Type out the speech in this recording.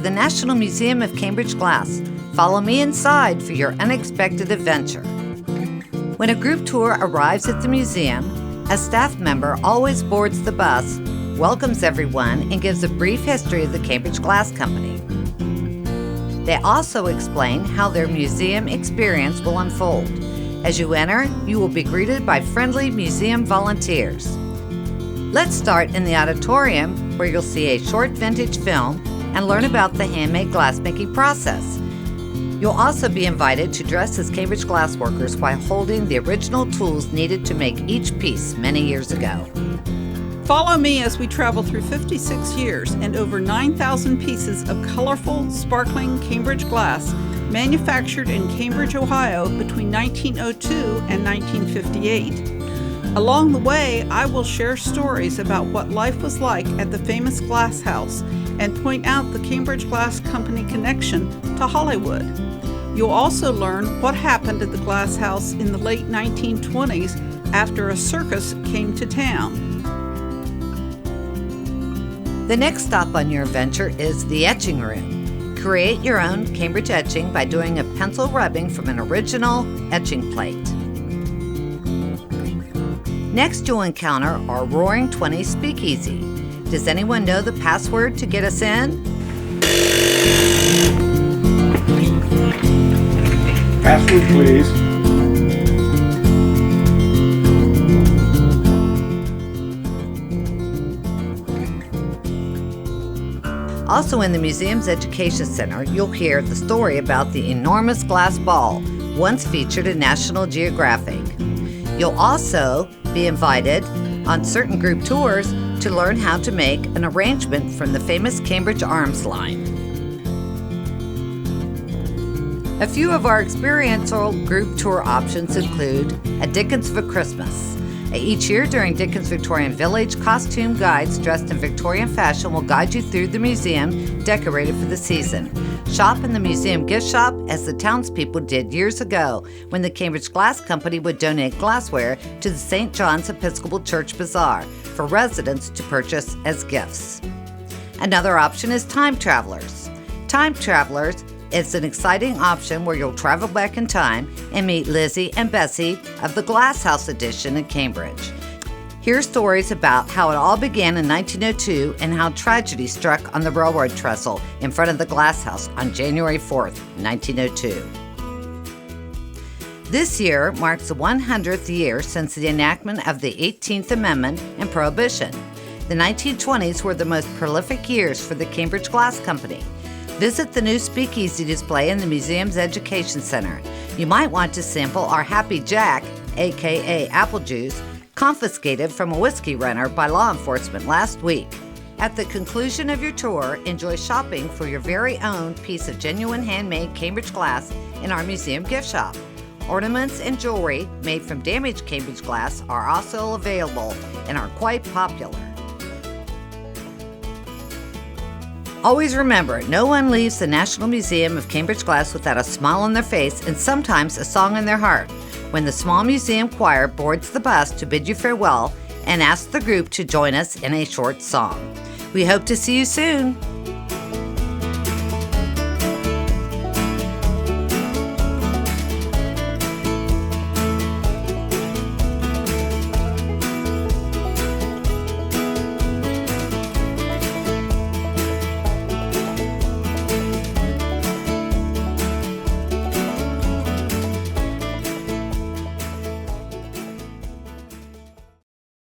the National Museum of Cambridge Glass. Follow me inside for your unexpected adventure. When a group tour arrives at the museum, a staff member always boards the bus, welcomes everyone, and gives a brief history of the Cambridge Glass Company. They also explain how their museum experience will unfold. As you enter, you will be greeted by friendly museum volunteers. Let's start in the auditorium, where you'll see a short vintage film and learn about the handmade glassmaking process. You'll also be invited to dress as Cambridge glass workers while holding the original tools needed to make each piece many years ago. Follow me as we travel through 56 years and over 9,000 pieces of colorful, sparkling Cambridge glass manufactured in Cambridge, Ohio between 1902 and 1958. Along the way, I will share stories about what life was like at the famous glass house and point out the Cambridge Glass Company connection to Hollywood. You'll also learn what happened at the glass house in the late 1920s after a circus came to town. The next stop on your adventure is the Etching Room. Create your own Cambridge etching by doing a pencil rubbing from an original etching plate. Next, you'll encounter our Roaring 20s Speakeasy. Does anyone know the password to get us in? Password, please. Also in the museum's Education Center, you'll hear the story about the enormous glass ball, once featured in National Geographic. You'll also be invited on certain group tours to learn how to make an arrangement from the famous Cambridge Arms line. A few of our experiential group tour options include a Dickens for Christmas. Each year during Dickens Victorian Village, costume guides dressed in Victorian fashion will guide you through the museum decorated for the season. Shop in the museum gift shop as the townspeople did years ago when the Cambridge Glass Company would donate glassware to the St. John's Episcopal Church Bazaar for residents to purchase as gifts. Another option is Time Travelers. Time Travelers is an exciting option where you'll travel back in time and meet Lizzie and Bessie of the Glass House Edition in Cambridge. Hear stories about how it all began in 1902 and how tragedy struck on the railroad trestle in front of the Glass House on January 4th, 1902. This year marks the 100th year since the enactment of the 18th Amendment and Prohibition. The 1920s were the most prolific years for the Cambridge Glass Company. Visit the new speakeasy display in the museum's Education Center. You might want to sample our Happy Jack, aka apple juice, confiscated from a whiskey runner by law enforcement last week. At the conclusion of your tour, enjoy shopping for your very own piece of genuine handmade Cambridge glass in our museum gift shop. Ornaments and jewelry made from damaged Cambridge glass are also available and are quite popular. Always remember, no one leaves the National Museum of Cambridge Glass without a smile on their face and sometimes a song in their heart. When the small museum choir boards the bus to bid you farewell and asks the group to join us in a short song. We hope to see you soon.